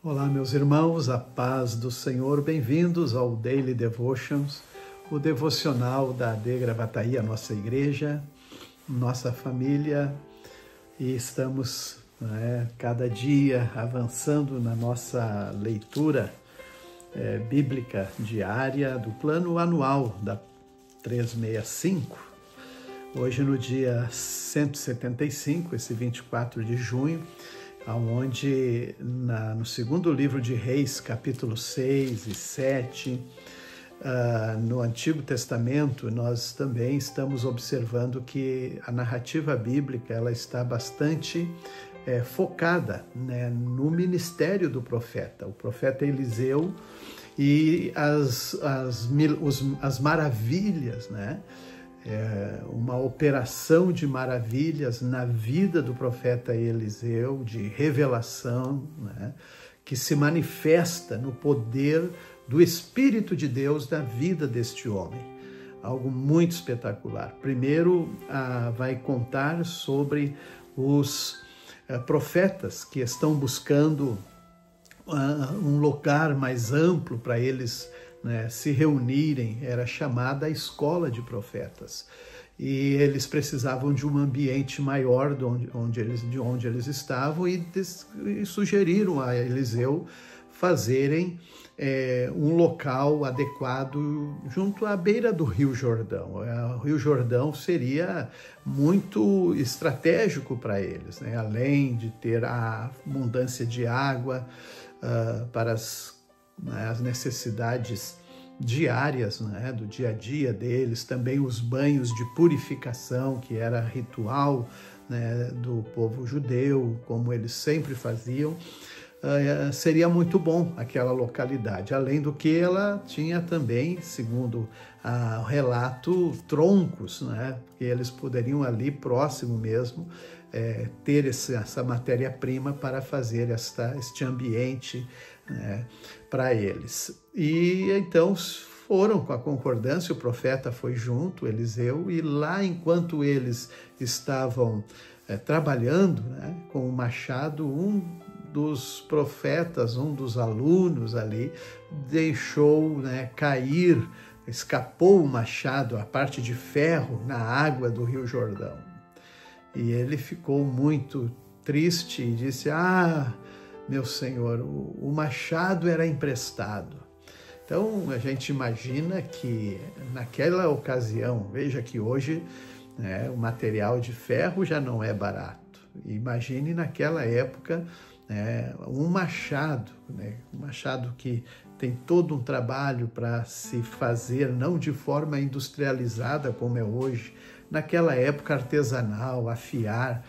Olá, meus irmãos, a paz do Senhor, bem-vindos ao Daily Devotions, o devocional da AD Gravataí, a nossa igreja, nossa família, e estamos cada dia avançando na nossa leitura bíblica diária do plano anual da 365. Hoje, no dia 175, esse 24 de junho, onde no segundo livro de Reis, capítulo 6 e 7, no Antigo Testamento, nós também estamos observando que a narrativa bíblica ela está bastante focada, no ministério do profeta, o profeta Eliseu e as maravilhas, uma operação de maravilhas na vida do profeta Eliseu, de revelação, que se manifesta no poder do Espírito de Deus na vida deste homem. Algo muito espetacular. Primeiro, vai contar sobre os profetas que estão buscando um lugar mais amplo para eles se reunirem. Era chamada a escola de profetas. E eles precisavam de um ambiente maior de onde eles estavam e sugeriram a Eliseu fazerem um local adequado junto à beira do Rio Jordão. O Rio Jordão seria muito estratégico para eles, além de ter a abundância de água para as necessidades diárias, do dia a dia deles, também os banhos de purificação, que era ritual do povo judeu, como eles sempre faziam. Seria muito bom aquela localidade, além do que ela tinha também, segundo o relato, troncos, que eles poderiam ali próximo mesmo ter essa matéria-prima para fazer este ambiente para eles. E então foram com a concordância, o profeta foi junto, Eliseu, e lá enquanto eles estavam trabalhando com o machado, um dos profetas, um dos alunos ali, deixou cair, escapou o machado, a parte de ferro, na água do Rio Jordão. E ele ficou muito triste e disse: meu Senhor, o machado era emprestado. Então a gente imagina que naquela ocasião, veja que hoje o material de ferro já não é barato. Imagine naquela época um machado, um machado que tem todo um trabalho para se fazer, não de forma industrializada como é hoje, naquela época artesanal, afiar.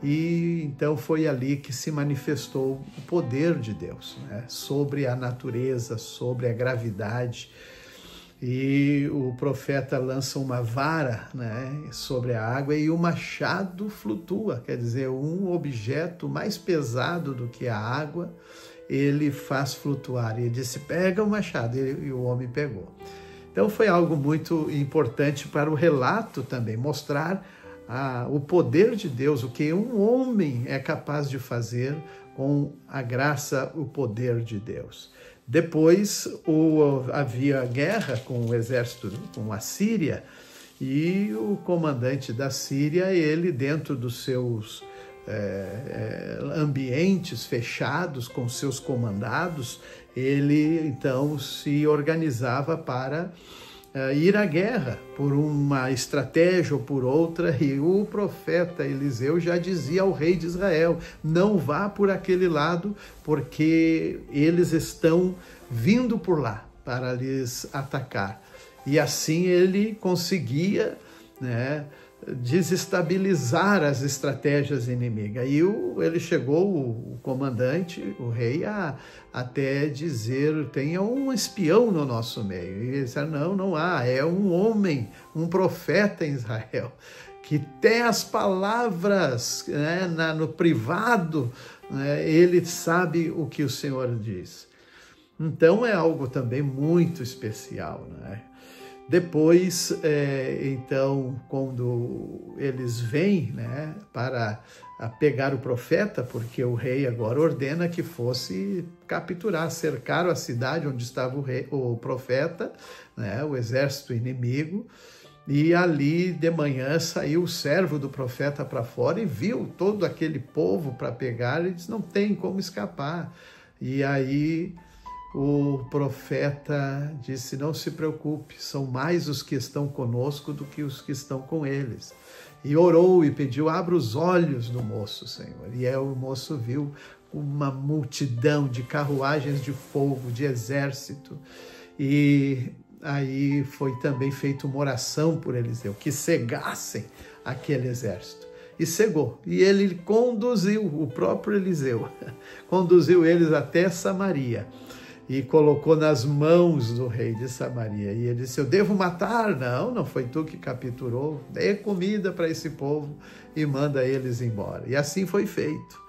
E então foi ali que se manifestou o poder de Deus, sobre a natureza, sobre a gravidade. E o profeta lança uma vara sobre a água e o machado flutua, quer dizer, um objeto mais pesado do que a água, ele faz flutuar. E ele disse: pega o machado, e o homem pegou. Então foi algo muito importante para o relato também, mostrar o poder de Deus, o que um homem é capaz de fazer com a graça, o poder de Deus. Depois havia guerra com o exército, com a Síria, e o comandante da Síria, ele dentro dos seus ambientes fechados, com seus comandados, ele então se organizava para ir à guerra, por uma estratégia ou por outra, e o profeta Eliseu já dizia ao rei de Israel: não vá por aquele lado, porque eles estão vindo por lá para lhes atacar. E assim ele conseguia desestabilizar as estratégias inimigas. E ele chegou, o comandante, o rei, a até dizer: tenha um espião no nosso meio. E ele disse: não há, é um homem, um profeta em Israel, que tem as palavras no privado, ele sabe o que o Senhor diz. Então é algo também muito especial, Depois, então, quando eles vêm, né, para pegar o profeta, porque o rei agora ordena que fosse capturar, cercaram a cidade onde estava o profeta, né, o exército inimigo, e ali de manhã saiu o servo do profeta para fora e viu todo aquele povo para pegar e disse, não tem como escapar. E aí o profeta disse, não se preocupe, são mais os que estão conosco do que os que estão com eles. E orou e pediu, abra os olhos do moço, Senhor. E o moço viu uma multidão de carruagens de fogo, de exército. E aí foi também feita uma oração por Eliseu, que cegassem aquele exército. E cegou. E ele conduziu, o próprio Eliseu, conduziu eles até Samaria. E colocou nas mãos do rei de Samaria. E ele disse, eu devo matar? Não, não foi tu que capturou. Dê comida para esse povo e manda eles embora. E assim foi feito.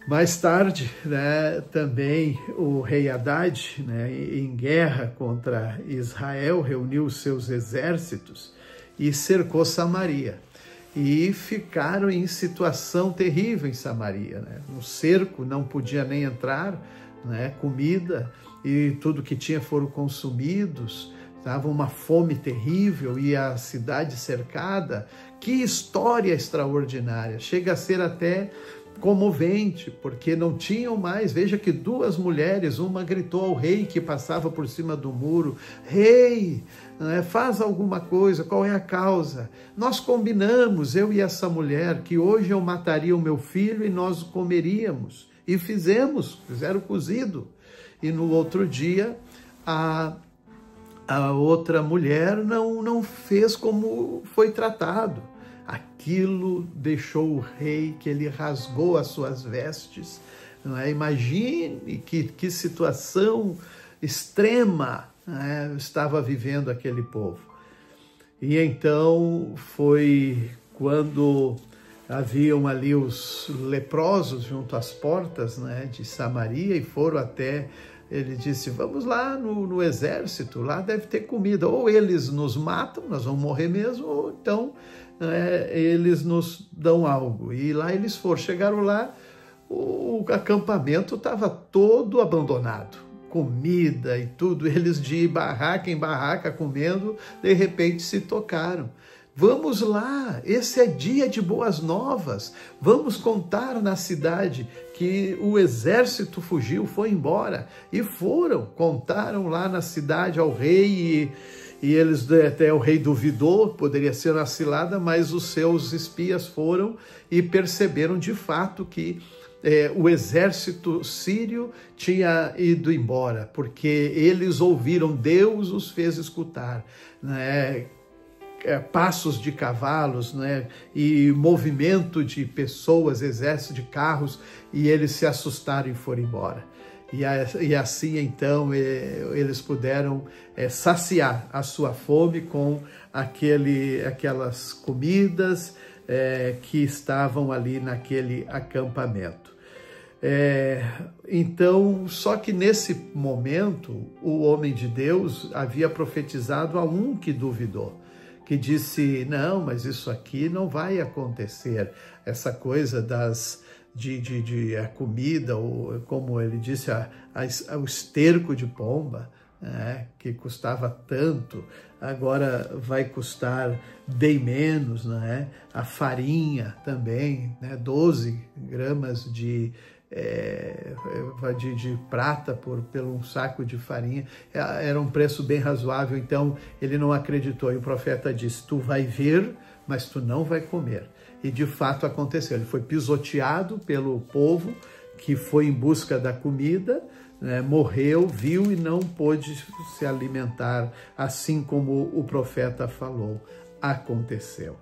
Mais tarde, né, também o rei Haddad, né, em guerra contra Israel, reuniu os seus exércitos e cercou Samaria. E ficaram em situação terrível em Samaria. Né? No cerco, não podia nem entrar, né, comida e tudo que tinha foram consumidos, estava uma fome terrível e a cidade cercada. Que história extraordinária, chega a ser até comovente, porque não tinham mais, veja que duas mulheres, uma gritou ao rei que passava por cima do muro, rei, faz alguma coisa, qual é a causa? Nós combinamos, eu e essa mulher, que hoje eu mataria o meu filho e nós o comeríamos. E fizeram cozido. E no outro dia, a outra mulher não fez como foi tratado. Aquilo deixou o rei, que ele rasgou as suas vestes. Não é? Imagine que situação extrema, né, estava vivendo aquele povo. E então foi quando haviam ali os leprosos junto às portas, né, de Samaria e foram até, ele disse, vamos lá no exército, lá deve ter comida, ou eles nos matam, nós vamos morrer mesmo, ou então eles nos dão algo. E lá eles foram, chegaram lá, o acampamento estava todo abandonado, comida e tudo, eles de barraca em barraca comendo, de repente se tocaram. Vamos lá, esse é dia de boas novas, vamos contar na cidade que o exército fugiu, foi embora. E foram, contaram lá na cidade ao rei e eles, até o rei duvidou, poderia ser uma cilada, mas os seus espias foram e perceberam de fato que o exército sírio tinha ido embora, porque eles ouviram, Deus os fez escutar, né? Passos de cavalos, né, e movimento de pessoas, exército de carros, e eles se assustaram e foram embora. E assim, então, eles puderam saciar a sua fome com aquelas comidas que estavam ali naquele acampamento. Então, só que nesse momento, o homem de Deus havia profetizado a um que duvidou, que disse, não, mas isso aqui não vai acontecer, essa coisa de a comida, ou como ele disse, o esterco de pomba, né, que custava tanto, agora vai custar bem menos, né? A farinha também, né, 12 gramas de prata pelo um saco de farinha, era um preço bem razoável. Então ele não acreditou e o profeta disse, tu vai ver, mas tu não vai comer. E de fato aconteceu, ele foi pisoteado pelo povo que foi em busca da comida, né, morreu, viu e não pôde se alimentar, assim como o profeta falou, aconteceu.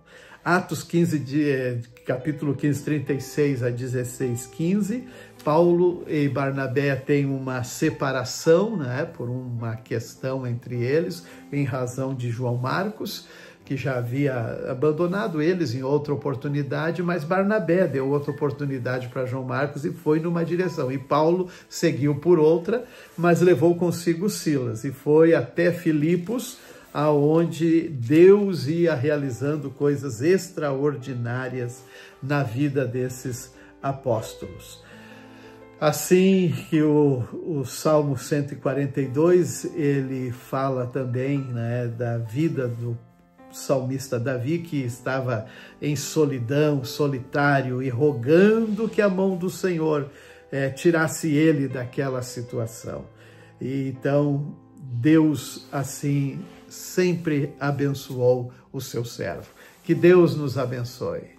Atos 15, capítulo 15, 36 a 16, 15, Paulo e Barnabé têm uma separação, né, por uma questão entre eles, em razão de João Marcos, que já havia abandonado eles em outra oportunidade, mas Barnabé deu outra oportunidade para João Marcos e foi numa direção. E Paulo seguiu por outra, mas levou consigo Silas e foi até Filipos, aonde Deus ia realizando coisas extraordinárias na vida desses apóstolos. Assim que o Salmo 142, ele fala também, né, da vida do salmista Davi, que estava em solidão, solitário, e rogando que a mão do Senhor tirasse ele daquela situação. E então Deus assim sempre abençoou o seu servo. Que Deus nos abençoe.